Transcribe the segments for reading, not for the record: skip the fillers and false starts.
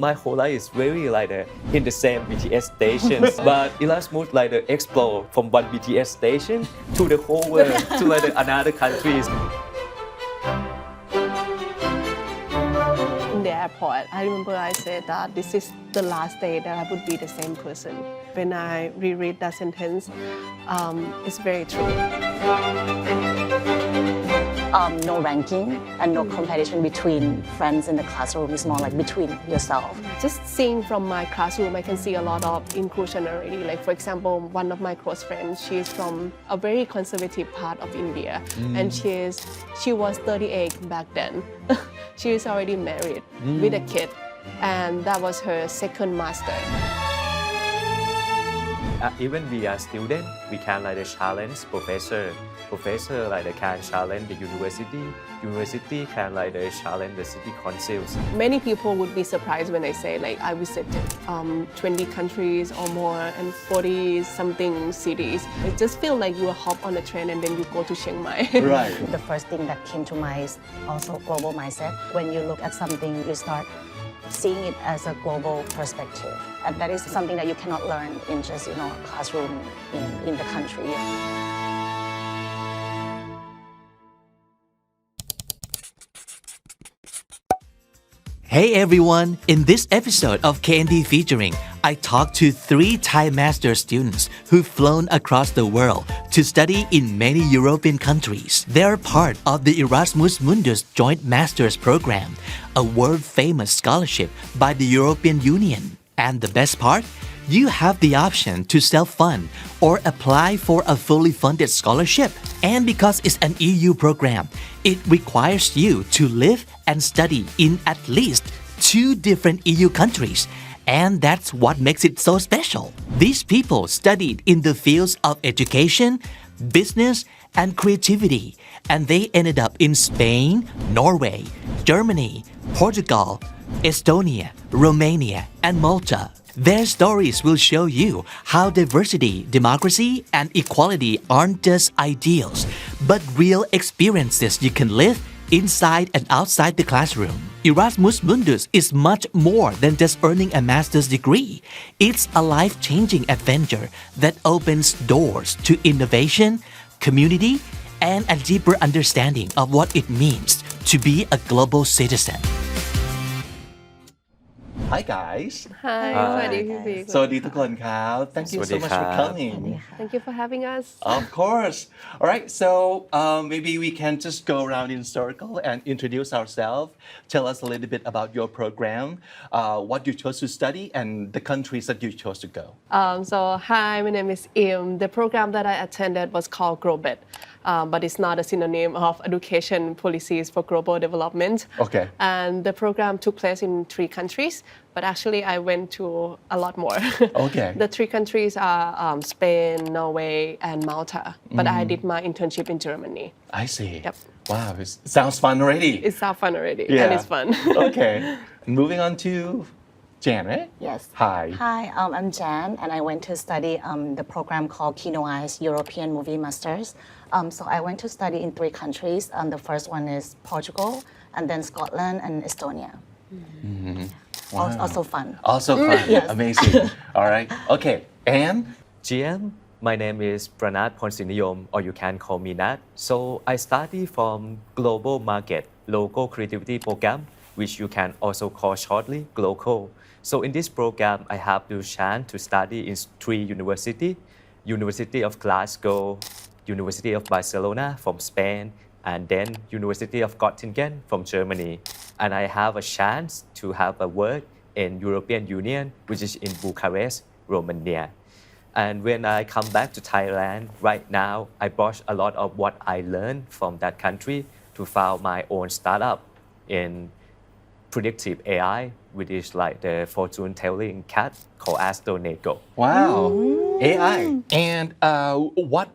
my whole life is very like in the same BTS stations, but Erasmus like explore from one BTS station to the whole world to like another countries. In the airport, I remember I said that this is the last day that I would be the same person. When I reread that sentence, it's very true. No ranking and no competition between friends in the classroom. It's more like between yourself. Just seeing from my classroom, I can see a lot of inclusion already. Like for example, one of my close friends, she's from a very conservative part of India, and she was 38 back then. She is already married with a kid, and that was her second master. Even we are students, we can like challenge professor like can challenge the university can like challenge the city councils. Many people would be surprised when I say like I visited 20 countries or more and 40 something cities. It just feels like you hop on a train and then you go to Chiang Mai. Right. The first thing that came to mind is also global mindset. When you look at something, you start seeing it as a global perspective. And that is something that you cannot learn in just, a classroom in the country. Hey everyone! In this episode of KND Featuring, I talked to 3 Thai master students who've flown across the world to study in many European countries. They're part of the Erasmus Mundus Joint Masters Program, a world-famous scholarship by the European Union. And the best part? You have the option to self-fund or apply for a fully funded scholarship. And because it's an EU program, it requires you to live and study in at least 2 different EU countries. And that's what makes it so special. These people studied in the fields of education, business, and creativity. And they ended up in Spain, Norway, Germany, Portugal, Estonia, Romania, and Malta. Their stories will show you how diversity, democracy, and equality aren't just ideals, but real experiences you can live inside and outside the classroom. Erasmus Mundus is much more than just earning a master's degree. It's a life-changing adventure that opens doors to innovation, community, and a deeper understanding of what it means to be a global citizen. Hi guys. Hi, สวัสดีพี่บิ๊ก สวัสดีทุกคนครับ Thank you so much for coming. Thank you for having us. Of course. All right, so maybe we can just go around in a circle and introduce ourselves. Tell us a little bit about your program, what you chose to study, and the countries that you chose to go. So hi, my name is Im. The program that I attended was called GrowBet, but it's not a synonym of education policies for global development. Okay. And the program took place in 3 countries, but actually I went to a lot more. Okay. The 3 countries are Spain, Norway, and Malta, but I did my internship in Germany. I see. Yep. Wow, it sounds fun already. It's so fun already, Yeah. and it's fun. Okay. And moving on to Jan, right? Yes. Hi. Hi, I'm Jan, and I went to study the program called Kinoi's European Movie Masters. So I went to study in 3 countries. The first one is Portugal, and then Scotland and Estonia. Wow. Also fun. Also fun. Yes. Amazing. All right. Okay. And GM, my name is Pranat Ponsiniyom, or you can call me Nat. So I study from Global Market Local Creativity Program, which you can also call shortly GLOCO. So in this program, I have the chance to study in 3 universities: University of Glasgow, University of Barcelona from Spain, and then University of Göttingen from Germany. And I have a chance to have a work in European Union, which is in Bucharest, Romania. And when I come back to Thailand right now, I brought a lot of what I learned from that country to found my own startup in predictive AI, which is like the fortune telling cat called Astro wow, AI. And what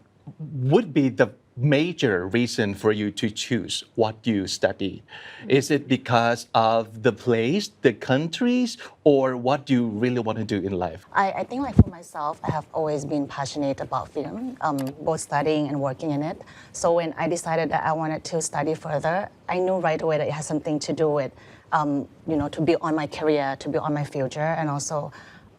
would be the major reason for you to choose what you study? Is it because of the place, the countries, or what you really want to do in life? I think like for myself, I have always been passionate about film, both studying and working in it. So when I decided that I wanted to study further, I knew right away that it has something to do with, to build on my career, to build on my future, and also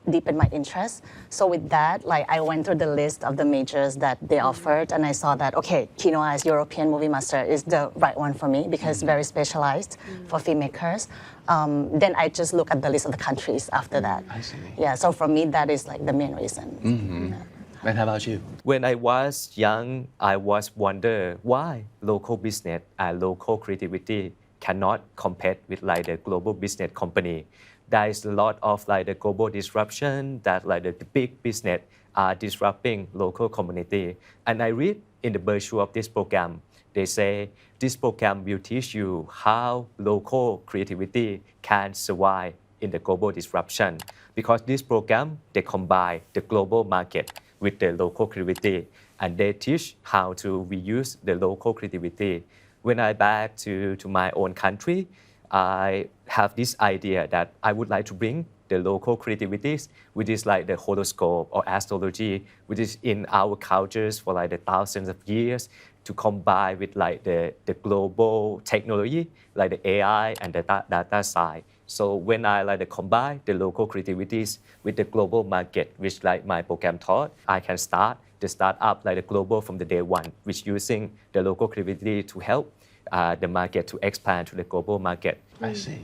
deepen my interest. So with that, like I went through the list of the majors that they offered, and I saw that okay, Kino as European Movie Master is the right one for me because very specialized for filmmakers. Then I just look at the list of the countries after that. I see. Yeah, so for me that is like the main reason. And how about you? When I was young, I was wonder why local business and local creativity cannot compete with like the global business company. There is a lot of like the global disruption that like the big business are disrupting local community. And I read in the brochure of this program, they say this program will teach you how local creativity can survive in the global disruption. Because this program, they combine the global market with the local creativity and they teach how to reuse the local creativity. When I back to my own country, I have this idea that I would like to bring the local creativities, which is like the horoscope or astrology, which is in our cultures for like the thousands of years, to combine with like the global technology, like the AI and the data side. So when I like to combine the local creativities with the global market, which like my program taught, I can start the startup like the global from the day one, which using the local creativity to help the market to expand to the global market. I see.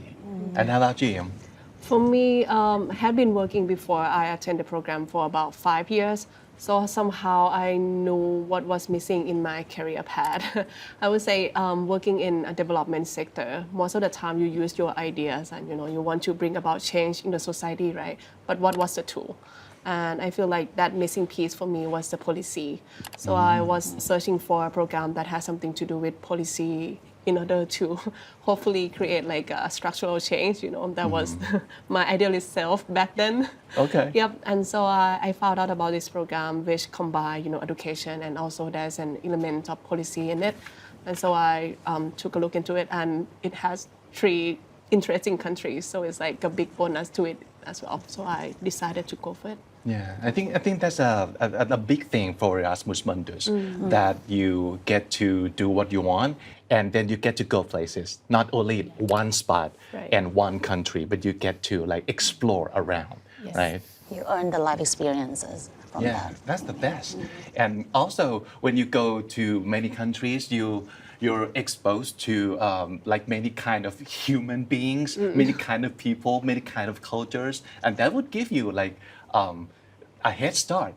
And how about you? For me, I had been working before I attended the program for about 5 years. So somehow I knew what was missing in my career path. I would say working in a development sector, most of the time you use your ideas and you want to bring about change in the society, right? But what was the tool? And I feel like that missing piece for me was the policy. So I was searching for a program that has something to do with policy in order to hopefully create like a structural change. That was my idealist self back then. Okay. Yep. And so I found out about this program which combine, education and also there's an element of policy in it. And so I took a look into it and it has 3 interesting countries. So it's like a big bonus to it as well. So I decided to go for it. Yeah, I think that's a big thing for Erasmus Mundus, that you get to do what you want and then you get to go places, not only one spot Right. and one country, but you get to like explore around, Yes. right? You earn the life experiences from Yeah, that. that's the best. And also, when you go to many countries, you're exposed to like many kind of human beings, many kind of people, many kind of cultures, and that would give you like a head start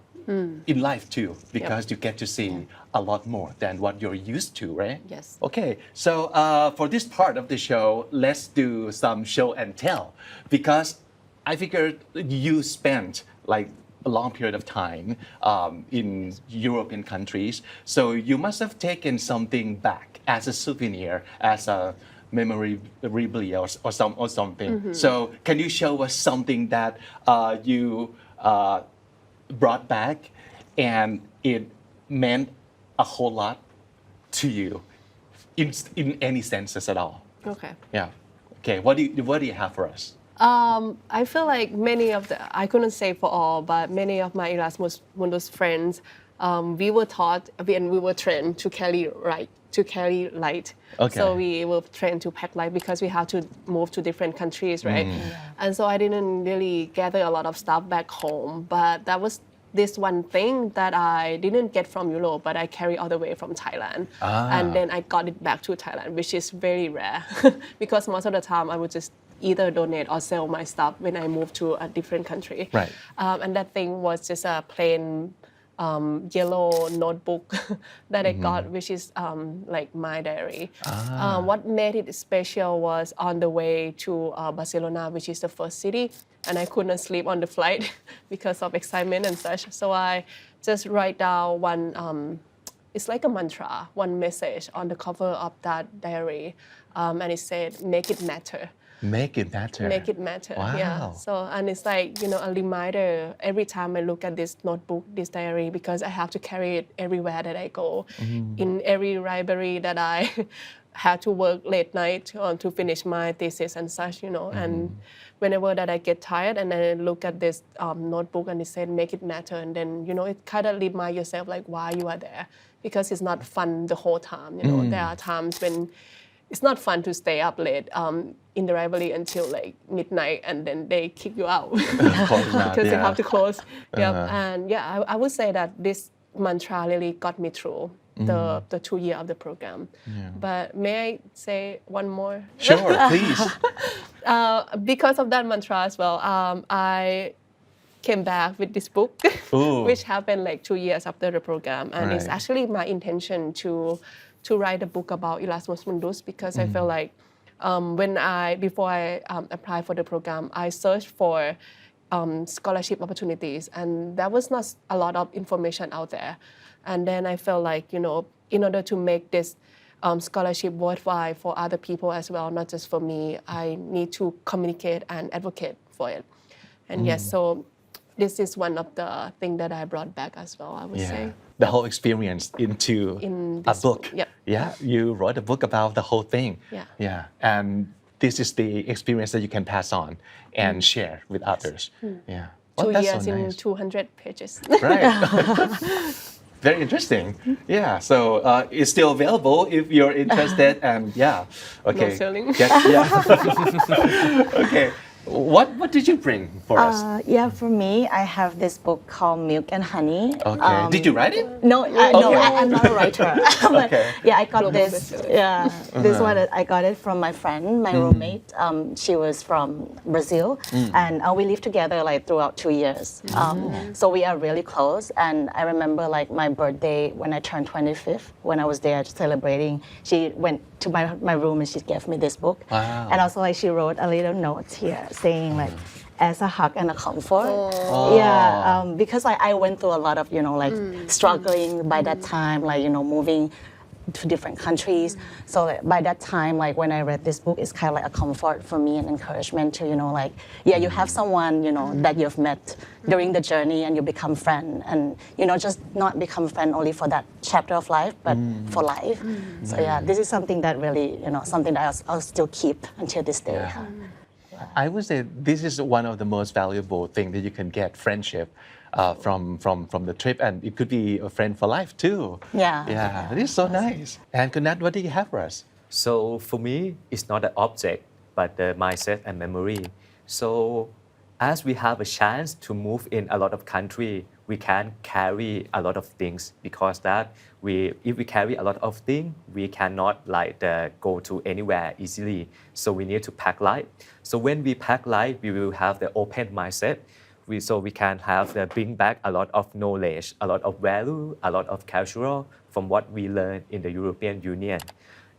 in life too, because you get to see a lot more than what you're used to, right? Yes. Okay, so for this part of the show, let's do some show and tell, because I figured you spent like a long period of time in European countries, so you must have taken something back as a souvenir, as a memorabilia or something. So can you show us something that you brought back and it meant a whole lot to you in any senses at all? Okay. Yeah. Okay. What do you have for us? I feel like I couldn't say for all, but many of my Erasmus Mundus friends, we were taught and we were trained to carry light. Okay. So we were trained to pack light because we had to move to different countries, right? And so I didn't really gather a lot of stuff back home, but that was this one thing that I didn't get from Europe, but I carry all the way from Thailand. And then I got it back to Thailand, which is very rare because most of the time I would just either donate or sell my stuff when I move to a different country. Right. And that thing was just a plain yellow notebook that I got, which is like my diary. What made it special was on the way to Barcelona, which is the first city, and I couldn't sleep on the flight because of excitement and such. So I just write down one, it's like a mantra, one message on the cover of that diary, and it said, "Make it matter." Make it matter. Make it matter. Wow. Yeah. So and it's like a reminder every time I look at this notebook, this diary, because I have to carry it everywhere that I go, in every library that I had to work late night to finish my thesis and such, and whenever that I get tired and I look at this notebook and it said make it matter, and then it kind of remind yourself like why you are there, because it's not fun the whole time. There are times when it's not fun to stay up late in the library until like midnight, and then they kick you out because they have to close. Yep. And I would say that this mantra really got me through the 2 years of the program. But may I say one more? Sure, please. Because of that mantra as well, I came back with this book, which happened like 2 years after the program, and it's actually my intention to write a book about Erasmus Mundus, because I felt like before I applied for the program, I searched for scholarship opportunities, and there was not a lot of information out there. And then I felt like, in order to make this scholarship worthwhile for other people as well, not just for me, I need to communicate and advocate for it. And yes, so this is one of the things that I brought back as well, I would say. The whole experience into In a this book. book, yep. Yeah, you wrote a book about the whole thing. Yeah. And this is the experience that you can pass on and share with others. Yeah. Well, 2 that's years so in nice. 200 pages. Right. Very interesting. Yeah. So it's still available if you're interested. And okay. No selling. Okay. What did you bring for us? For me, I have this book called Milk and Honey. Okay. Did you write it? No, I'm not a writer. But Okay. I got this. This one I got it from my friend, my roommate. She was from Brazil, and we lived together like throughout 2 years. So we are really close. And I remember like my birthday when I turned 25th, when I was there celebrating. She went to my room and she gave me this book. Wow. And also like she wrote a little note here saying like, as a hug and a comfort. Because I went through a lot of, like struggling by that time, like, moving to different countries. So like, by that time, like when I read this book, it's kind of like a comfort for me and encouragement to, like, you have someone, that you've met during the journey and you become friend, and, just not become friend only for that chapter of life, but for life. So this is something that really, something that I'll still keep until this day. I would say this is one of the most valuable things that you can get, friendship from the trip, and it could be a friend for life too. Yeah, this is so nice. And Kunat, what do you have for us? So for me, it's not an object, but the mindset and memory. So as we have a chance to move in a lot of country, we can carry a lot of things, because that if we carry a lot of things, we cannot go to anywhere easily. So we need to pack light. So when we pack light, we will have the open mindset. So we can bring back a lot of knowledge, a lot of value, a lot of cultural from what we learned in the European Union.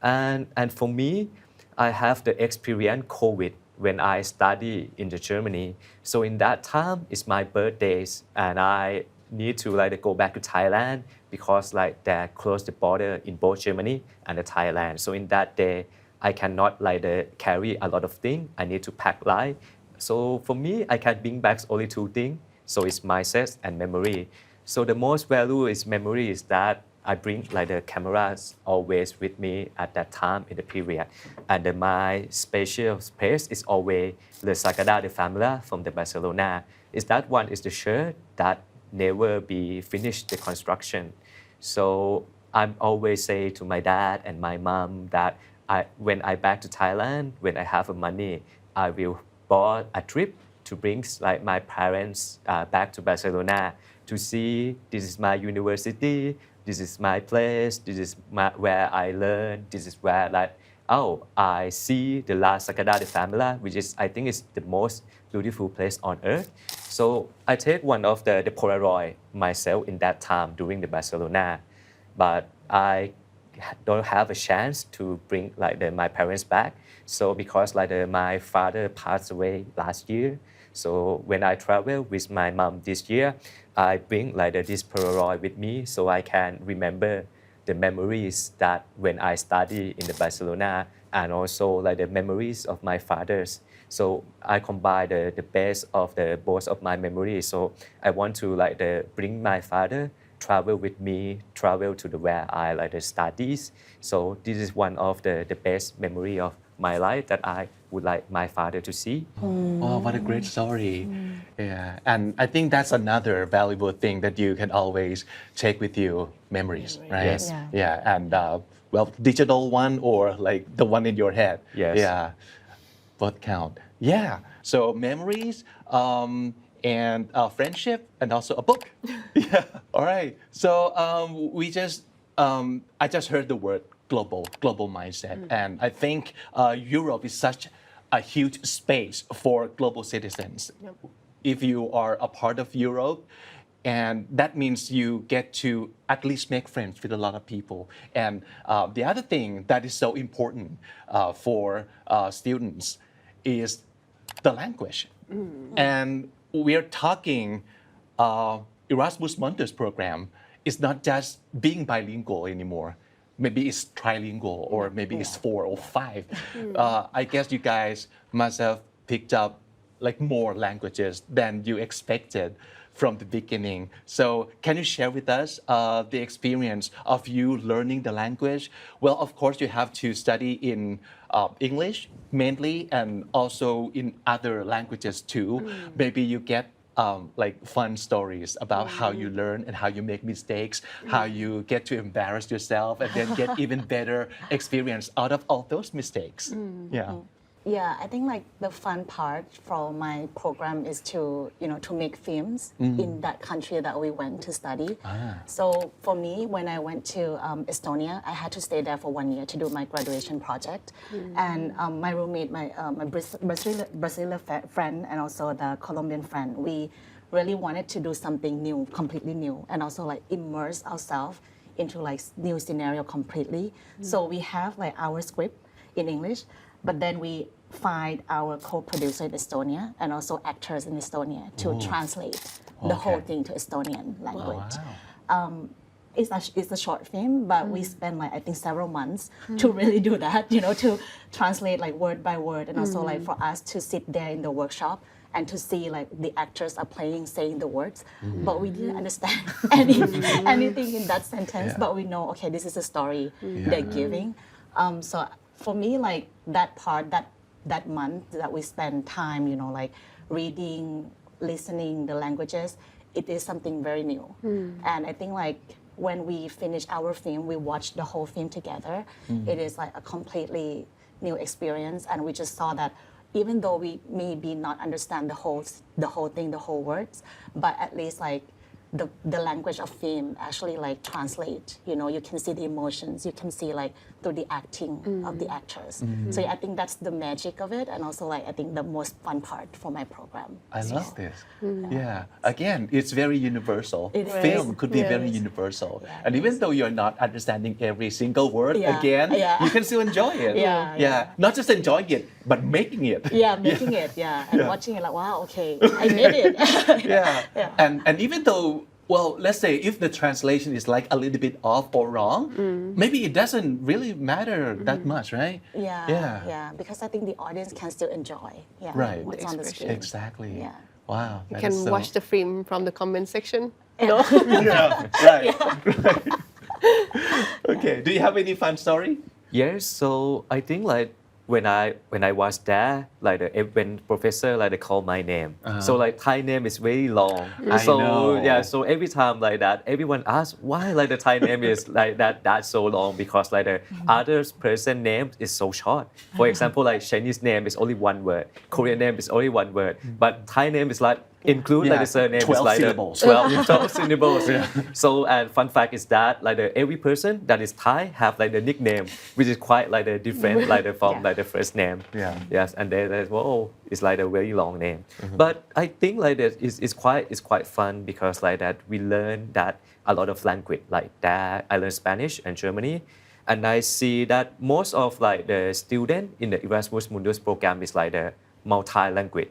And for me, I have the experience COVID when I study in Germany. So in that time, it's my birthdays, and I need to go back to Thailand, because they close the border in both Germany and Thailand. So in that day, I cannot carry a lot of things. I need to pack light. So for me, I can bring back only 2 things. So it's mindset and memory. So the most value is memory is that I bring the cameras always with me at that time in the period. And my special space is always the Sagrada de Familia from the Barcelona. Is that one is the church that never be finished the construction. So I always say to my dad and my mom that when I back to Thailand, when I have money, I will bought a trip to bring my parents back to Barcelona to see this is my university, this is my place, this is where I learn, this is where I see the La Sagrada de Familia, which is I think is the most beautiful place on earth. So I take one of the Polaroid myself in that time during the Barcelona, but I don't have a chance to bring my parents back. So because my father passed away last year, so when I travel with my mom this year, I bring this Polaroid with me so I can remember the memories that when I study in the Barcelona and also like the memories of my fathers. So I combine the best of the both of my memories. So I want to like bring my father travel with me, travel to the where I like the studies. So this is one of the best memory of my life that I would like my father to see. Oh, what a great story. Yeah. And I think that's another valuable thing that you can always take with you, memories, right? Yes. Yeah. And well, digital one or like the one in your head. Yes. Yeah. Both count. Yeah. So memories, and friendship, and also a book. Yeah. All right. So I just heard the word global mindset, and I think Europe is such a huge space for global citizens. If you are a part of Europe, and that means you get to at least make friends with a lot of people. And the other thing that is so important for students is the language. And we're talking Erasmus Mundus program is not just being bilingual anymore. Maybe it's trilingual or maybe it's 4 or 5. I guess you guys must have picked up like more languages than you expected from the beginning. So can you share with us the experience of you learning the language? Well, of course, you have to study in English mainly and also in other languages too. Maybe you get like fun stories about how you learn and how you make mistakes, how you get to embarrass yourself and then get even better experience out of all those mistakes. Yeah. Yeah, I think like the fun part for my program is to make films in that country that we went to study. So for me, when I went to Estonia, I had to stay there for 1 year to do my graduation project. And my roommate, my Brazilian friend, and also the Colombian friend, we really wanted to do something new, completely new, and also like immerse ourselves into like new scenario completely. So we have like our script in English. But then we find our co-producer in Estonia and also actors in Estonia to translate the whole thing to Estonian language. It's a short film, but we spent like I think several months to really do that, to translate like word by word and also like for us to sit there in the workshop and to see like the actors are saying the words, but we didn't understand anything in that sentence, but we know, okay, this is a story they're giving. So for me, like that part, that month that we spend time, like reading, listening the languages, it is something very new. And I think like when we finish our film, we watch the whole film together. It is like a completely new experience, and we just saw that even though we maybe not understand the whole thing, the whole words, but at least like the language of film actually like translate, you can see the emotions, you can see like through the acting of the actors. So I think that's the magic of it, and also like I think the most fun part for my program. I love this. Yeah. Again, it's very universal. Film could be very universal. And even though you're not understanding every single word again, you can still enjoy it. Not just enjoying it, but making it. Making it. And watching it like, wow, okay, I made it. And even though, well, let's say if the translation is like a little bit off or wrong, maybe it doesn't really matter that much, right? Because I think the audience can still enjoy Right. what's on the screen. Exactly. Wow. You can watch the film from the comment section. Right. Okay. Do you have any fun story? Yes, so I think like when I was there, like when professor like they call my name, so like Thai name is very long. I So know. so every time like that, everyone asks why like the Thai name is like that so long, because like the other person name is so short. For example, like Chinese name is only one word, Korean name is only one word, but Thai name is like include like the surname 12 is like syllables. 12 syllables. So and fun fact is that like every person that is Thai have like the nickname, which is quite like the different like from like the first name. Yes, and they whoa, it's like a very long name. But I think like that is quite fun, because like that we learn that a lot of language like that. I learned Spanish and Germany, and I see that most of like the student in the Erasmus Mundus program is like the multi-language.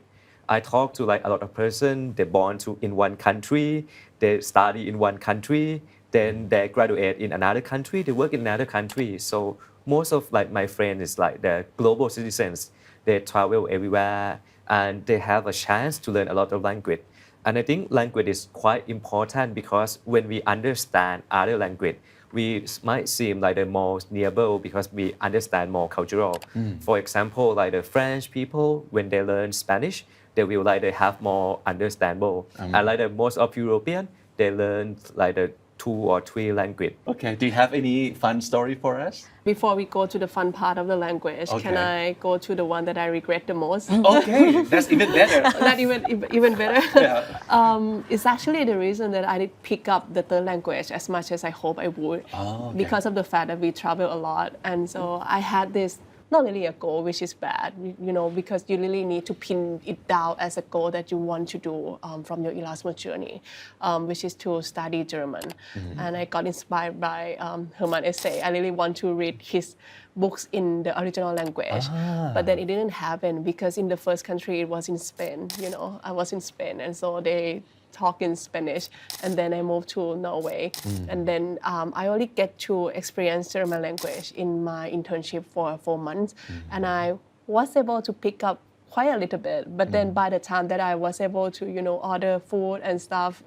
I talk to like a lot of person, they born in one country, they study in one country, then they graduate in another country, they work in another country. So most of like my friends is like the global citizens. They travel everywhere and they have a chance to learn a lot of language. And I think language is quite important because when we understand other language, we might seem like the more nearable because we understand more cultural. For example, like the French people, when they learn Spanish, they will like they have more understandable. And like the most of European, they learn like the 2 or 3 language. Okay, do you have any fun story for us? Before we go to the fun part of the language, can Okay. I go to the one that I regret the most? Okay, that's even better. Not even better. Yeah. It's actually the reason that I did pick up the third language as much as I hope I would, okay. because of the fact that we travel a lot, and so I had this. Not really a goal, which is bad, because you really need to pin it down as a goal that you want to do from your Erasmus journey, which is to study German. And I got inspired by Hermann Hesse. I really want to read his books in the original language, but then it didn't happen because in the first country it was in Spain. I was in Spain, and so they talk in Spanish, and then I moved to Norway, and then I only get to experience German language in my internship for 4 months, and I was able to pick up quite a little bit, but then by the time that I was able to order food and stuff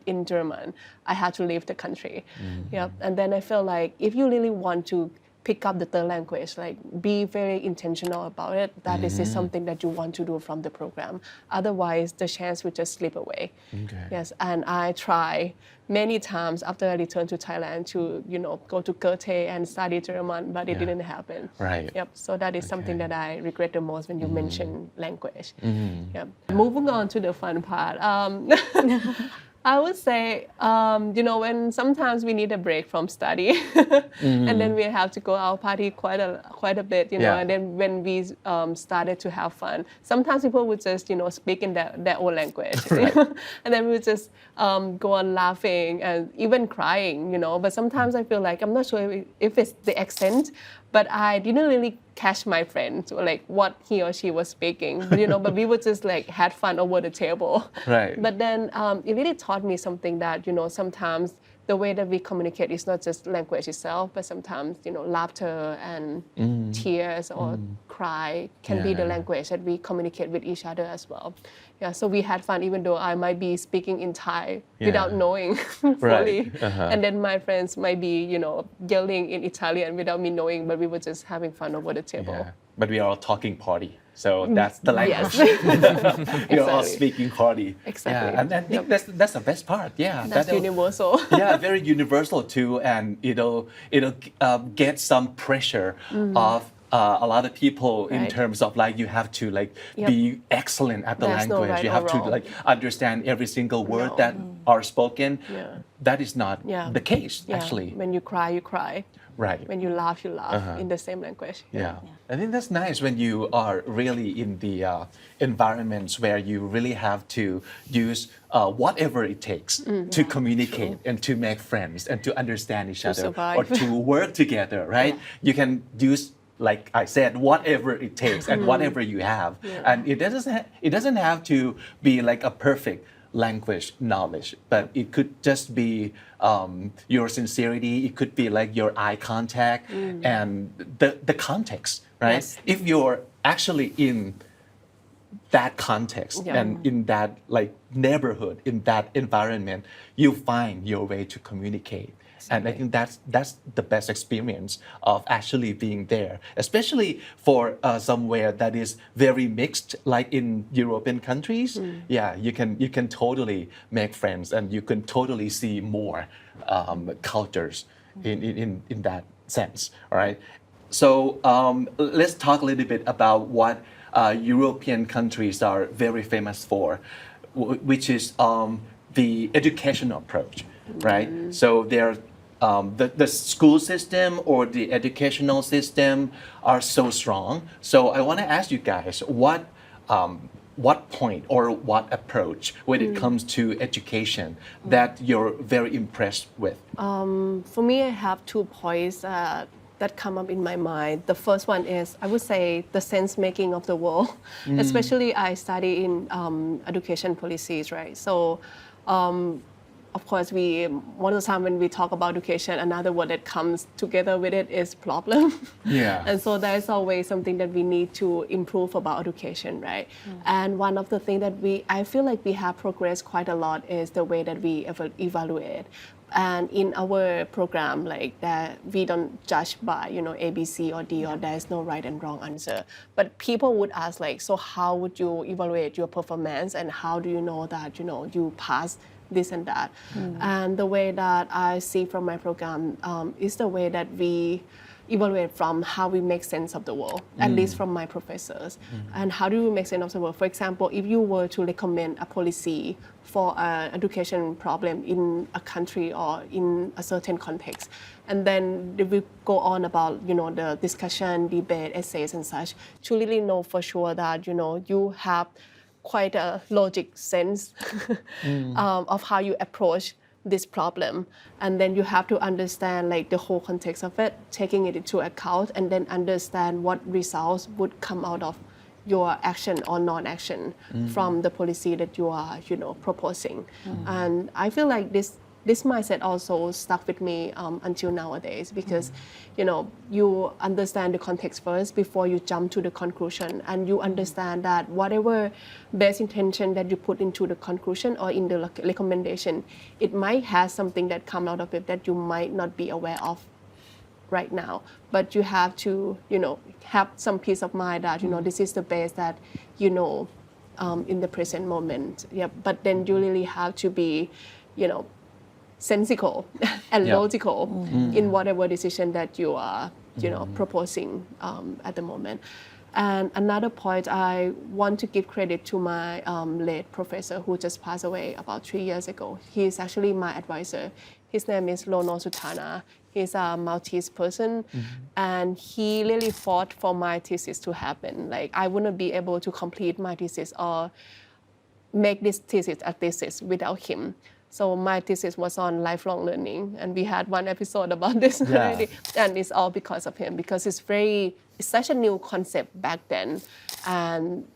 in German, I had to leave the country. And then I feel like if you really want to pick up the third language, like be very intentional about it, that this is something that you want to do from the program. Otherwise, the chance will just slip away. Okay. Yes, and I try many times after I returned to Thailand to, go to Goethe and study German, but it didn't happen. Right. Yep, so that is something that I regret the most when you mention language. Yep. Moving on to the fun part. I would say, when sometimes we need a break from study, and then we have to go out party quite a bit, Yeah. and then when we started to have fun, sometimes people would just, speak in their own language, and then we would just go on laughing and even crying, but sometimes I feel like, I'm not sure if it's the accent, but I didn't really catch my friend, like what he or she was speaking, but we would just like had fun over the table. Right. But then it really taught me something that, sometimes the way that we communicate is not just language itself, but sometimes, laughter and tears or cry can be the language that we communicate with each other as well. Yeah, so we had fun even though I might be speaking in Thai without knowing fully. And then my friends might be, yelling in Italian without me knowing, but we were just having fun over the table. Yeah. But we are all talking party. So that's the language. Yes. You're all Exactly. speaking party. Exactly. Yeah, and I think that's the best part. Yeah. That's that'll- universal. Yeah, very universal too, and it'll get some pressure of a lot of people in Right. terms of like you have to like Yep. be excellent at the There's no language. right You or have to wrong. like understand every single word No. that are spoken. Yeah. That is not Yeah. the case Yeah. actually. When you cry, you cry. Right. When you laugh, you laugh in the same language. Yeah. I think that's nice when you are really in the environments where you really have to use whatever it takes to communicate and to make friends and to understand each other survive. or to work together, right? You can use, like I said, whatever it takes and whatever you have, and it doesn't have to be like a perfect language knowledge, but it could just be your sincerity. It could be like your eye contact and the context, right? Yes. If you're actually in that context Yeah. and in that like neighborhood, in that environment, you find your way to communicate. And I think that's the best experience of actually being there, especially for somewhere that is very mixed, like in European countries. Yeah, you can totally make friends, and you can totally see more cultures in that sense. All right. So let's talk a little bit about what European countries are very famous for, which is the educational approach, right? So they're the school system or the educational system are so strong. So I want to ask you guys, what point or what approach when it comes to education that you're very impressed with? For me, I have 2 points that come up in my mind. The first one is, I would say, the sense making of the world. Especially I study in education policies, right? So of course, we most of the time when we talk about education, another word that comes together with it is problem. Yeah. And so there's always something that we need to improve about education, right? And one of the things that I feel like we have progressed quite a lot is the way that we evaluate. And in our program, like that, we don't judge by A, B, C, or D, or there's no right and wrong answer. But people would ask like, so how would you evaluate your performance, and how do you know that you pass this and that? And the way that I see from my program is the way that we evaluate from how we make sense of the world, at least from my professors. And how do we make sense of the world? For example, if you were to recommend a policy for an education problem in a country or in a certain context, and then we go on about the discussion, debate, essays, and such, to really know for sure that you have quite a logic sense of how you approach this problem, and then you have to understand like the whole context of it, taking it into account, and then understand what results would come out of your action or non-action from the policy that you are proposing. And I feel like this mindset also stuck with me until nowadays, because you understand the context first before you jump to the conclusion, and you understand that whatever best intention that you put into the conclusion or in the recommendation, it might have something that come out of it that you might not be aware of right now, but you have to have some peace of mind that this is the best that in the present moment. But then you really have to be sensical and logical in whatever decision that you are proposing at the moment. And another point, I want to give credit to my late professor who just passed away about 3 years ago. He is actually my advisor. His name is Lono Sutana. He's a Maltese person, and he really fought for my thesis to happen. Like, I wouldn't be able to complete my thesis or make this thesis a thesis without him. So my thesis was on lifelong learning, and we had one episode about this already, and it's all because of him, because it's such a new concept back then, and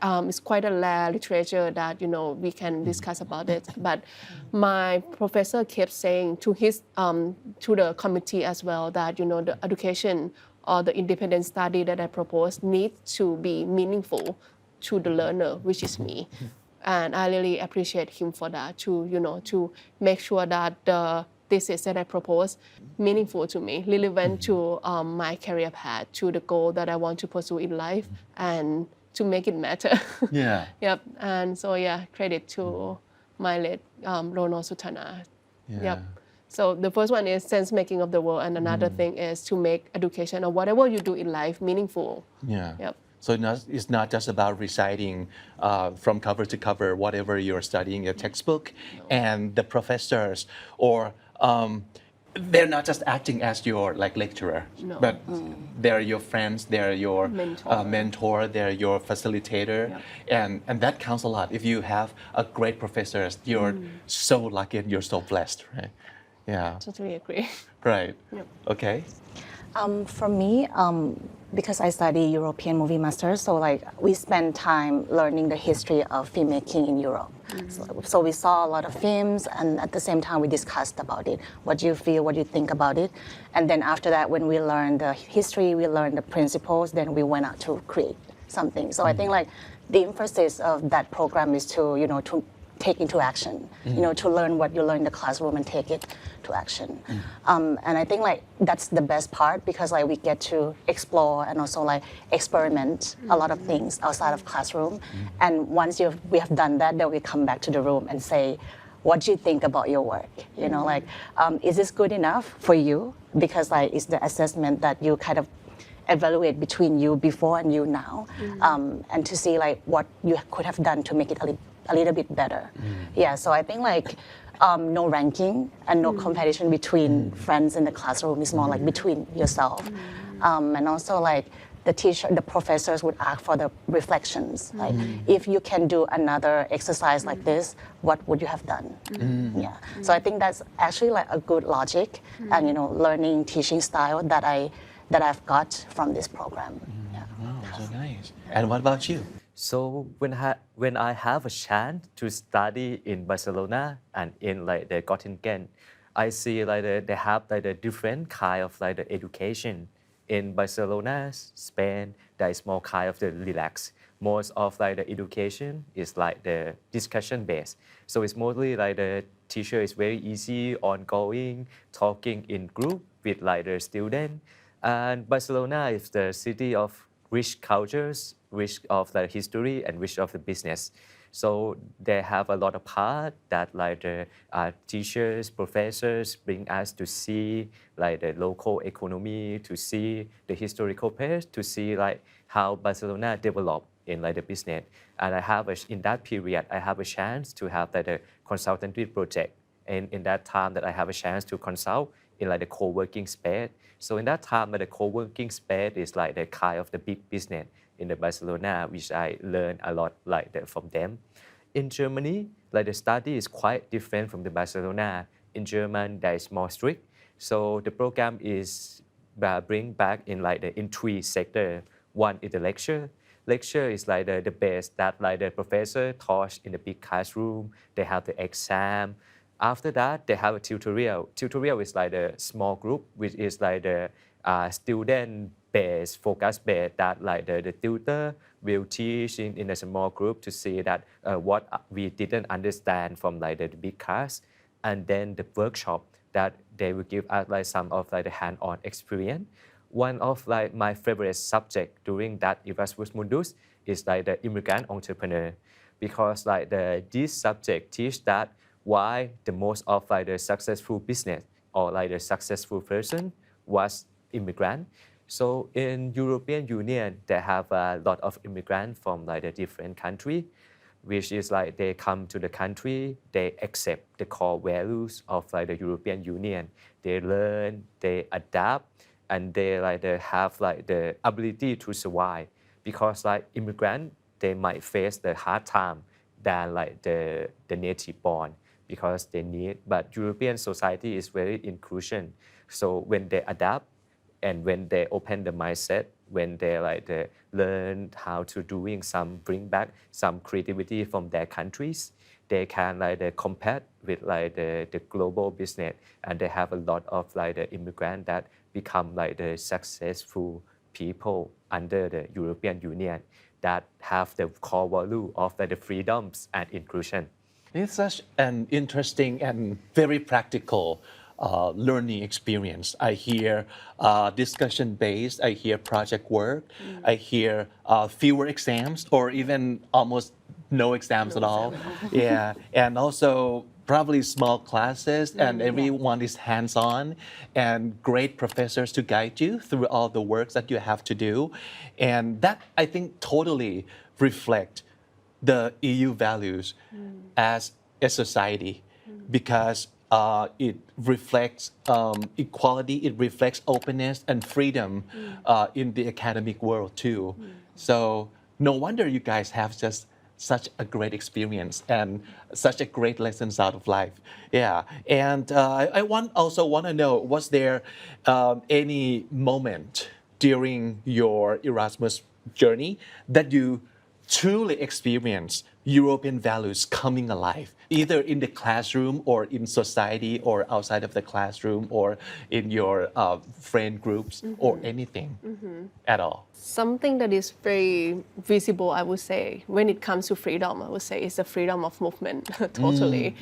it's quite a rare literature that we can discuss about it. But my professor kept saying to the committee as well that the education or the independent study that I proposed needs to be meaningful to the learner, which is me. And I really appreciate him for that, to make sure that the thesis that I propose meaningful to me, relevant to my career path, to the goal that I want to pursue in life, and to make it matter. Yeah. And so credit to my late Rono Sutana. So the first one is sense making of the world, and another thing is to make education or whatever you do in life meaningful. So it's not just about reciting from cover to cover whatever you're studying in a textbook, and the professors or they're not just acting as your lecturer, but they're your friends, they're your mentor, they're your facilitator, and that counts a lot. If you have a great professors, you're so lucky and you're so blessed, right? Yeah. Totally agree. Right. Okay. For me, because I study European movie masters, so we spend time learning the history of filmmaking in Europe. So we saw a lot of films, and at the same time we discussed about it. What do you feel? What do you think about it? And then after that, when we learned the history, we learned the principles, then we went out to create something. So I think the emphasis of that program is to to take into action, to learn what you learn in the classroom and take it to action. And I think that's the best part, because we get to explore and also experiment a lot of things outside of classroom. And once we have done that, then we come back to the room and say, what do you think about your work? Is this good enough for you? Because it's the assessment that you kind of evaluate between you before and you now, and to see what you could have done to make it a little bit better. So I think no ranking and no competition between friends in the classroom. Is more between yourself, and also the professors would ask for the reflections. If you can do another exercise like this, what would you have done? So I think that's actually a good logic and learning teaching style that I've got from this program. Wow, so nice. And what about you? So when I have a chance to study in Barcelona and in like the Göttingen, I see like they have like the different kind of like the education. In Barcelona, Spain, there is more kind of the relax. Most of like the education is like the discussion based. So it's mostly like the teacher is very easy, ongoing, talking in group with like the student. And Barcelona is the city of rich cultures, rich of the history, and rich of the business. So they have a lot of part that like the teachers, professors bring us to see like the local economy, to see the historical place, to see like how Barcelona developed in like the business. And in that period, I have a chance to have like a consultancy project. And in that time that I have a chance to consult in like the co-working space. So in that time, the co-working space is like the kind of the big business in the Barcelona, which I learned a lot like that from them. In Germany, like the study is quite different from the Barcelona. In German, there is more strict. So the program is bring back in three sectors. One is the lecture. Lecture is like the base that like the professor taught in the big classroom. They have the exam. After that, they have a tutorial. Tutorial is like the small group, which is like the student-based, focus-based, that like the tutor will teach in a small group to see that what we didn't understand from like the big class. And then the workshop that they will give us like some of like the hand-on experience. One of like my favorite subject during that Erasmus Mundus is like the immigrant entrepreneur, because like this subject teach that why the most of like the successful business or like the successful person was immigrant. So in European Union, they have a lot of immigrants from like the different country, which is like they come to the country, they accept the core values of like the European Union. They learn, they adapt, and they have like the ability to survive, because like immigrant, they might face the hard time than like the native born, because they need, but European society is very inclusion. So when they adapt and when they open the mindset, when they learn how to bring back some creativity from their countries, they can they compete with the global business, and they have a lot of like the immigrant that become like the successful people under the European Union that have the core value of the freedoms and inclusion. It's such an interesting and very practical learning experience. I hear discussion based, I hear project work, I hear fewer exams or even almost no exams at all. Yeah, and also probably small classes and everyone is hands-on, and great professors to guide you through all the works that you have to do. And that, I think, totally reflect the EU values as a society, because it reflects equality, it reflects openness and freedom in the academic world too. So no wonder you guys have just such a great experience and such a great lessons out of life. Yeah, and I also want to know, was there any moment during your Erasmus journey that you truly experience European values coming alive, either in the classroom or in society or outside of the classroom or in your friend groups or anything at all? Something that is very visible, I would say, when it comes to freedom, I would say, is the freedom of movement, totally.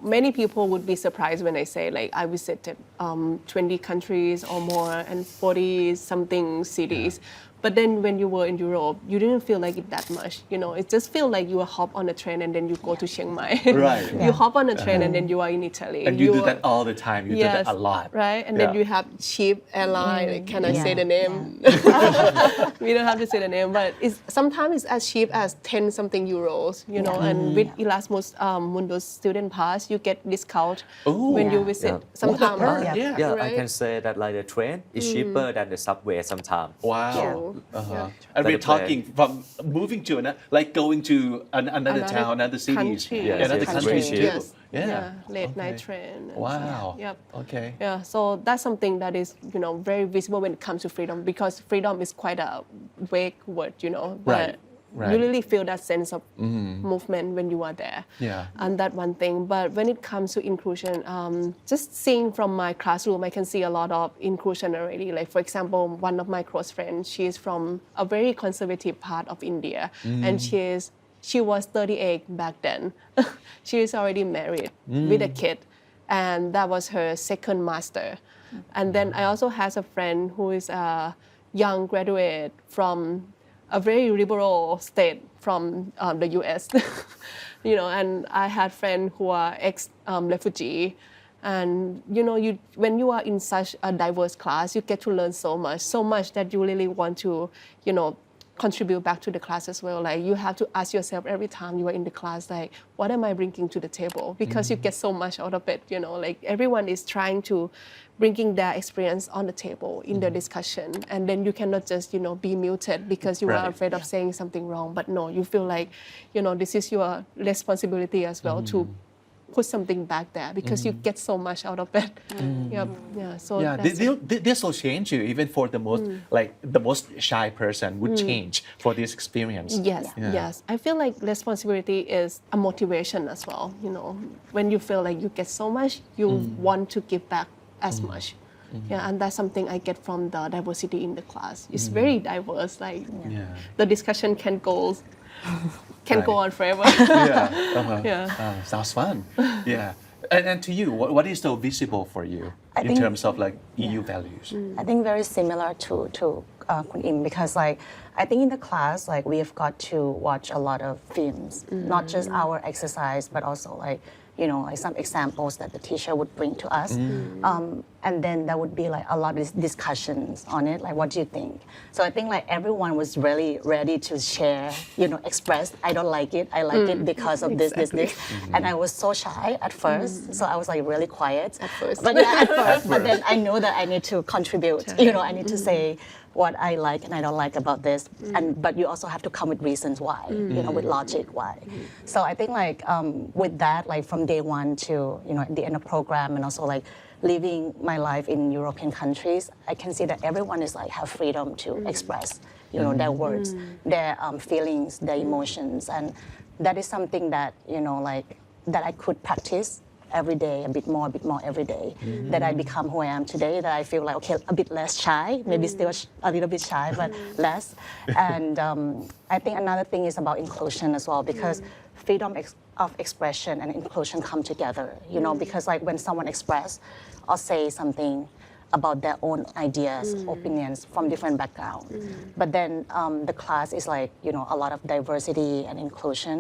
Many people would be surprised when I say, like, I visited 20 countries or more and 40 something cities. But then when you were in Europe, you didn't feel like it that much. You know, it just feel like you hop on a train and then you go to Chiang Mai. Right. You hop on a train and then you are in Italy. And you do that all the time. You do that a lot. Right. And then you have cheap airline. Like, can I say the name? We don't have to say the name, but sometimes it's as cheap as 10 something euros. You know, and with Erasmus Mundus student pass, you get discount when you visit. Sometimes, I can say that like the train is cheaper than the subway sometimes. Wow. true. Yeah. And we're Better plan. talking from moving to like going to another town, another city, country. Yes, another yes, country country. too. Yes. Yeah. Late night Okay. train. and Wow. so, Yep. Okay. Yeah, so that's something that is, very visible when it comes to freedom because freedom is quite a vague word, but Right, right. you really feel that sense of movement when you are there. Yeah. And that one thing. But when it comes to inclusion, just seeing from my classroom, I can see a lot of inclusion already. Like, for example, one of my close friends, she is from a very conservative part of India, and she was 38 back then. She is already married with a kid, and that was her second master. And then I also have a friend who is a young graduate from a very liberal state from the US. And I had friends who are ex-refugee. And when you are in such a diverse class, you get to learn so much that you really want to, contribute back to the class as well. Like you have to ask yourself every time you are in the class, like, what am I bringing to the table? Because you get so much out of it, like everyone is trying to bringing their experience on the table in the discussion. And then you cannot just, be muted because you Right. are afraid of saying something wrong. But no, you feel like, this is your responsibility as well to put something back there because you get so much out of it. Yep. Yeah. So Yeah, that's it. this will change you even for the most the most shy person would change for this experience. Yes, Yeah. yes. I feel like responsibility is a motivation as well. When you feel like you get so much, you want to give back as much. Yeah, and that's something I get from the diversity in the class. It's very diverse. Like the discussion can go on forever. Yeah. Yeah. Sounds fun. Yeah. And to you, what is so visible for you I in think- terms of like EU values? I think very similar to Kun Im because I think in the class we have got to watch a lot of films, not just our exercise but also some examples that the teacher would bring to us, and then there would be a lot of discussions on it. Like, what do you think? So I think everyone was really ready to share, express. I don't like it. I like it because of this, and I was so shy at first, so I was really quiet At first. But yeah, at first. But then I know that I need to contribute. I need to say what I like and I don't like about this, but you also have to come with reasons why, with logic why. So I think with that, from day one to at the end of program, and also living my life in European countries, I can see that everyone is have freedom to express their words, their feelings, their emotions, and that is something that that I could practice every day, a bit more every day, that I become who I am today, that I feel a bit less shy, maybe still a little bit shy, but less. And I think another thing is about inclusion as well, because freedom of expression and inclusion come together, because when someone express or say something about their own ideas, opinions from different backgrounds. But then the class is a lot of diversity and inclusion,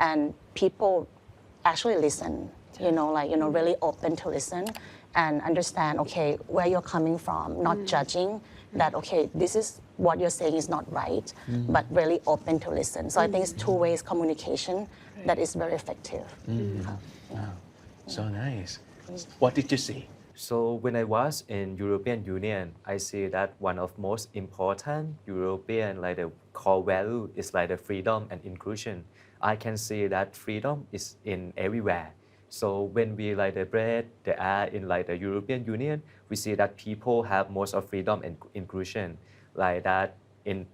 and people actually listen. Really open to listen and understand, okay, where you're coming from, not judging that, okay, this is what you're saying is not right, but really open to listen. So I think it's two ways communication that is very effective. Wow. So nice. What did you see? So when I was in European Union, I see that one of most important European the core value is the freedom and inclusion. I can see that freedom is in everywhere. So when we breathe the air in the European Union, we see that people have most of freedom and inclusion. That in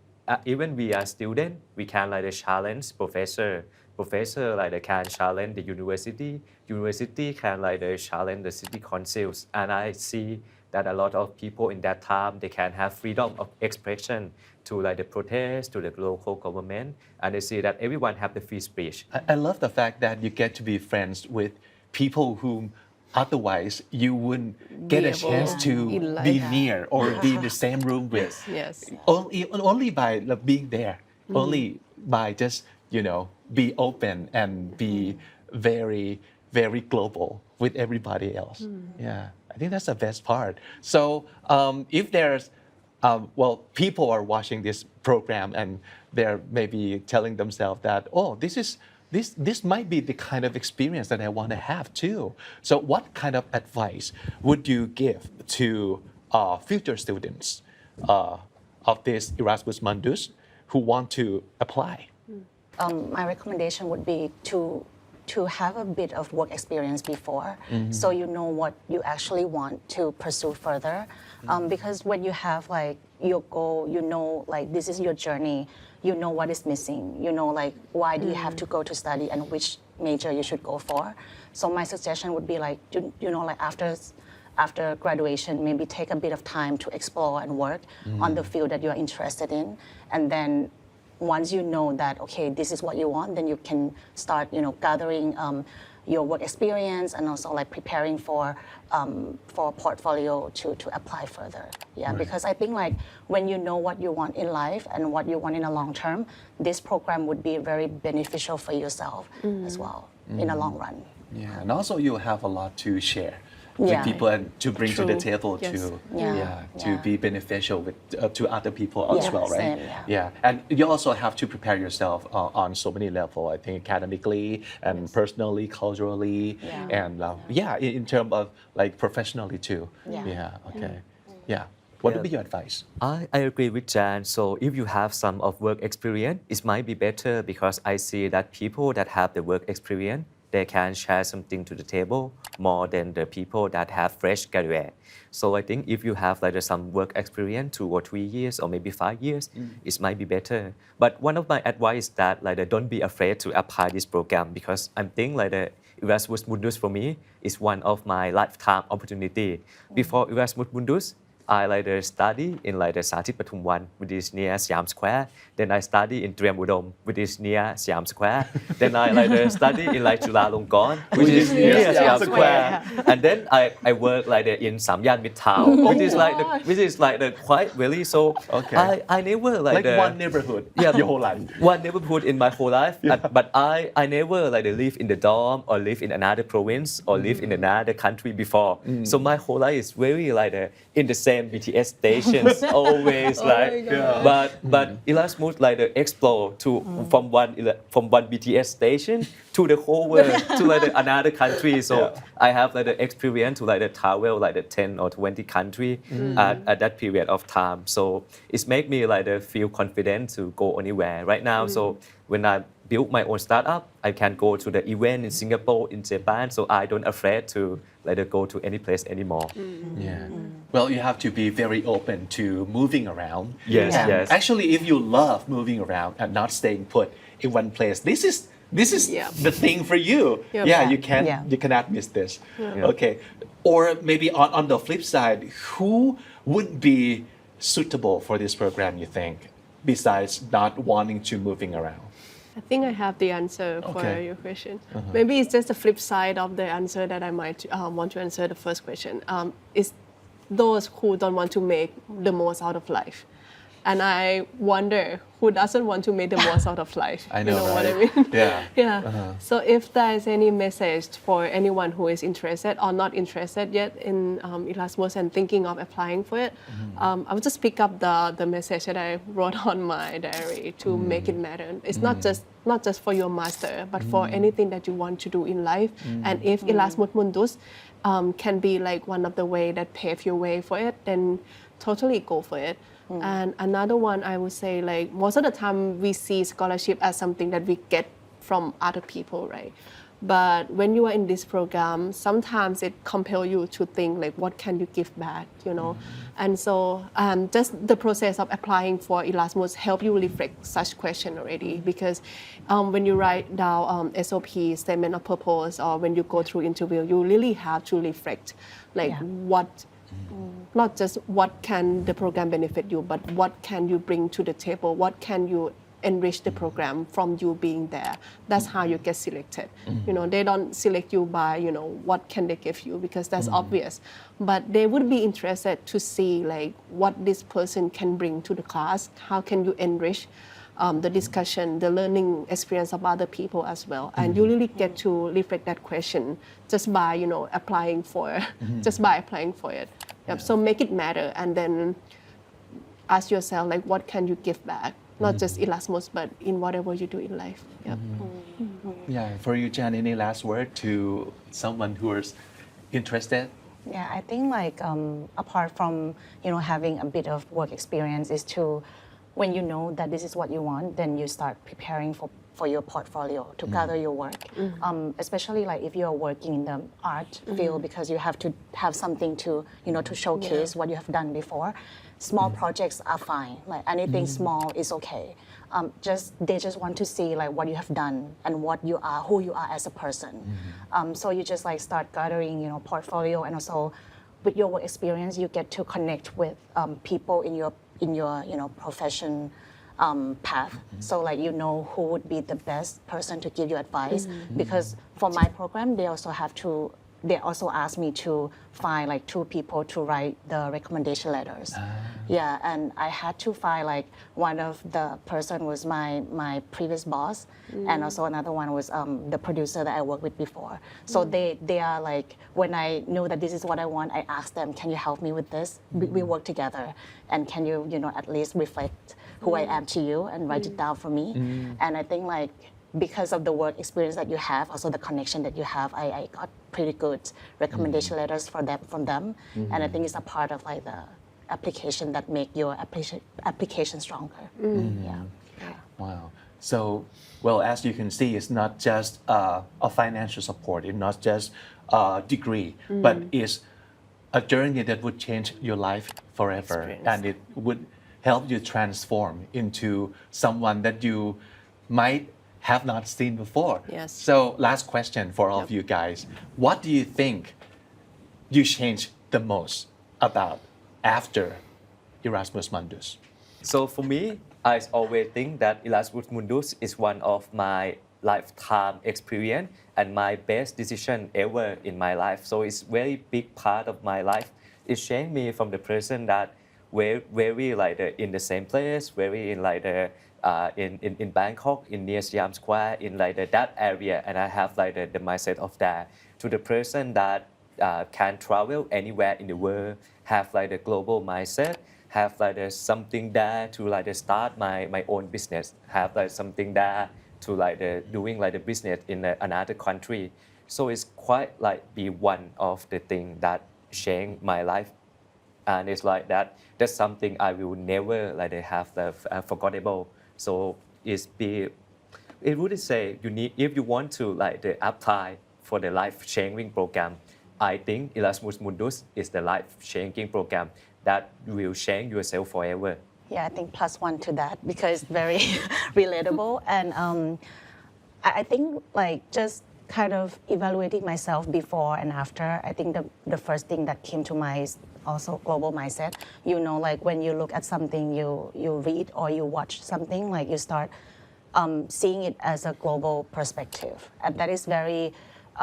even we are student, we can challenge professor they can challenge the university can challenge the city councils. And I see that a lot of people in that time, they can have freedom of expression to the protest, to the local government, and they see that everyone have the free speech. I love the fact that you get to be friends with people whom otherwise you wouldn't get a able chance to in life. be near or be in the same room with. Yes. Only by being there, only by just be open and be very, very global with everybody else. Yeah, I think that's the best part. So if there's people are watching this program and they're maybe telling themselves that, oh, this might be the kind of experience that I want to have too. So what kind of advice would you give to future students of this Erasmus Mundus who want to apply? My recommendation would be to have a bit of work experience before, so you know what you actually want to pursue further. Because when you have like your goal, you know like this is your journey, you know what is missing, you know like why do you have to go to study and which major you should go for. So my suggestion would be like you know like after graduation, maybe take a bit of time to explore and work on the field that you are interested in, and then once you know that okay this is what you want, then you can start gathering your work experience and also like preparing for portfolio to apply further. Yeah, because I think like when you know what you want in life and what you want in a long term, this program would be very beneficial for yourself as well in a long run. Yeah, and also you have a lot to share with Yeah. people and to bring to the True. table Yes. to be beneficial with to other people as Yeah, well, right? same, yeah. And you also have to prepare yourself on so many levels. I think academically and personally, culturally, and in terms of like professionally too. Yeah. Okay. Yeah. What would be your advice? I agree with Jan. So if you have some of work experience, it might be better because I see that people that have the work experience, they can share something to the table more than the people that have fresh graduate. So I think if you have like some work experience 2 or 3 years or maybe 5 years, it might be better. But one of my advice that like don't be afraid to apply this program because I'm thinking like the Erasmus Mundus for me is one of my lifetime opportunity. Before Erasmus Mundus, I like study in like the Sathit Pathumwan, which is near Siam Square. Then I study in Triam Udom, which is near Siam Square. Then I like study in like Chulalongkorn, which is near Siam Square. And then I work like in Samyan Midtown, which is like the quite really so. Okay. I never Like one neighborhood your whole life. One neighborhood in my whole life, but I never like live in the dorm or live in another province or live in another country before. So my whole life is very like in the same BTS stations always like. But Erasmus like explore to from one BTS station to the whole world to like another country. So I have like the experience to like travel like 10 or 20 country at that period of time. So it's make me like feel confident to go anywhere right now. So when I build my own startup, I can go to the event in Singapore, in Japan. So I don't afraid to like go to any place anymore. Yeah. Well, you have to be very open to moving around. Yes, And yes. Actually, if you love moving around and not staying put in one place, this is the thing for you. Yep. Yeah, Yeah. you cannot miss this. Okay. Or maybe on the flip side, who would be suitable for this program, you think, besides not wanting to moving around? I think I have the answer for Okay. your question. Maybe it's just the flip side of the answer that I might want to answer the first question. Is those who don't want to make the most out of life. And I wonder who doesn't want to make the most out of life. I know, You know what I right? mean? Yeah. Yeah. So if there's any message for anyone who is interested or not interested yet in Erasmus and thinking of applying for it, I would just pick up the message that I wrote on my diary to make it matter. It's not just for your master, but for anything that you want to do in life. And if Erasmus Mundus can be like one of the way that pave your way for it, then totally go for it. And another one, I would say, like most of the time we see scholarship as something that we get from other people, right? But when you are in this program, sometimes it compels you to think like, what can you give back, you know? And so just the process of applying for Erasmus help you reflect such question already, because when you write down SOP, statement of purpose, or when you go through interview, you really have to reflect like what not just what can the program benefit you, but what can you bring to the table, what can you enrich the program from you being there. That's how you get selected. You know, they don't select you by, you know, what can they give you, because that's obvious. But they would be interested to see like what this person can bring to the class, how can you enrich the discussion, the learning experience of other people as well. And you really get to reflect that question just by, you know, applying for it. Yep. So make it matter, and then ask yourself like, what can you give back? Not just Erasmus, but in whatever you do in life. Yep. Yeah. For you, Jan, any last word to someone who is interested Yeah, I think like apart from having a bit of work experience is to when you know that this is what you want, then you start preparing for your portfolio to gather your work. Especially like if you're working in the art field because you have to have something to to showcase what you have done before. Small projects are fine. Like anything small is okay. They just want to see like what you have done and what you are, who you are as a person. So you just like start gathering portfolio, and also with your work experience you get to connect with people in your profession path. So like who would be the best person to give you advice, because for my program they also asked me to find like 2 people to write the recommendation letters. Yeah, and I had to find like one of the person was my previous boss, and also another one was the producer that I worked with before. So they are like, when I know that this is what I want, I ask them, can you help me with this? We work together, and can you at least reflect who I am to you and write it down for me? And I think like because of the work experience that you have, also the connection that you have, I got pretty good recommendation letters from them. And I think it's a part of like the application that make your application stronger. Yeah. Wow. So, well, as you can see, it's not just a financial support, it's not just a degree, but it's a journey that would change your life forever. Experience. And it would help you transform into someone that you might have not seen before. Yes. So last question for all of you guys. What do you think you changed the most about after Erasmus Mundus? So for me, I always think that Erasmus Mundus is one of my lifetime experience and my best decision ever in my life. So it's very big part of my life. It changed me from the person that very like in the same place, very in like the in Bangkok, in near Siam Square, in like that area, and I have like the mindset of that, to the person that can travel anywhere in the world, have like the global mindset, have like something there to like start my own business, have like something there to like doing like the business in another country. So it's quite like be one of the thing that changed my life. And it's like that's something I will never like have the forgettable. So it would say if you want to like apply for the life changing program, I think Erasmus Mundus is the life changing program that will change yourself forever. Yeah, I think +1 to that because very relatable. And I think like just kind of evaluating myself before and after, I think the first thing that came to mind is also global mindset. Like when you look at something, you read or you watch something, like you start seeing it as a global perspective. And that is very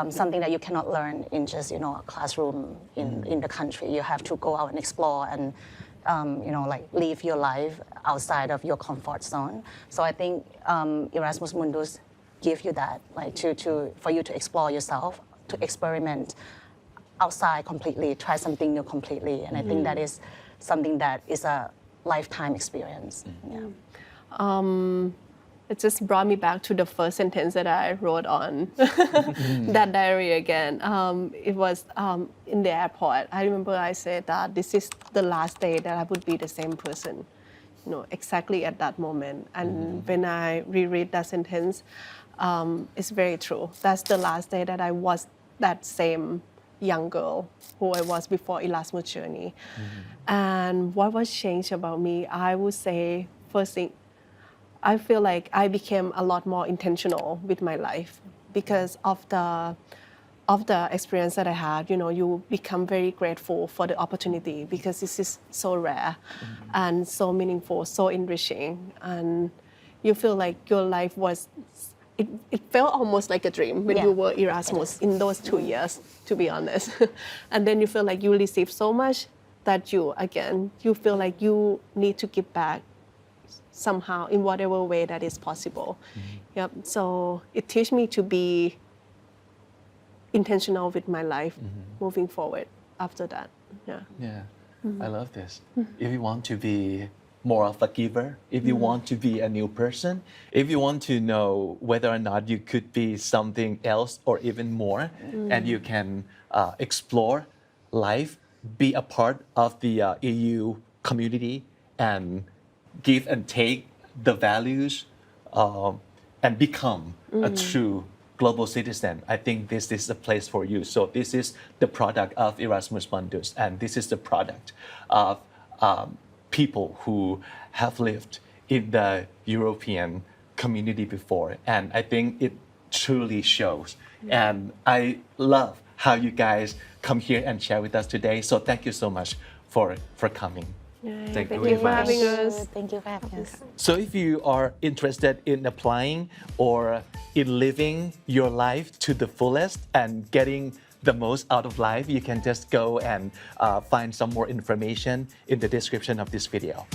something that you cannot learn in just a classroom in the country. You have to go out and explore and like live your life outside of your comfort zone. So I think Erasmus Mundus give you that, like for you to explore yourself, to experiment outside completely, try something new completely. And I think that is something that is a lifetime experience. Yeah. It just brought me back to the first sentence that I wrote on that diary again. It was in the airport. I remember I said that this is the last day that I would be the same person, exactly at that moment. And when I reread that sentence, it's very true. That's the last day that I was that same young girl who I was before Erasmus journey. And what was changed about me, I would say, first thing, I feel like I became a lot more intentional with my life because of the experience that I had. You become very grateful for the opportunity because this is so rare and so meaningful, so enriching, and you feel like your life was. It felt almost like a dream when you were Erasmus in those 2 years, to be honest. And then you feel like you received so much that you feel like you need to give back somehow in whatever way that is possible. Yep. So it teaches me to be intentional with my life moving forward after that. Yeah, I love this. If you want to be more of a giver, if you want to be a new person, if you want to know whether or not you could be something else or even more, and you can explore life, be a part of the EU community, and give and take the values and become a true global citizen. I think this is a place for you. So this is the product of Erasmus Mundus, and this is the product of people who have lived in the European community before. And I think it truly shows. And I love how you guys come here and share with us today. So thank you so much for coming. Thank you you for very much. having us. Thank you for having us. So if you are interested in applying or in living your life to the fullest and getting the most out of life, you can just go and find some more information in the description of this video.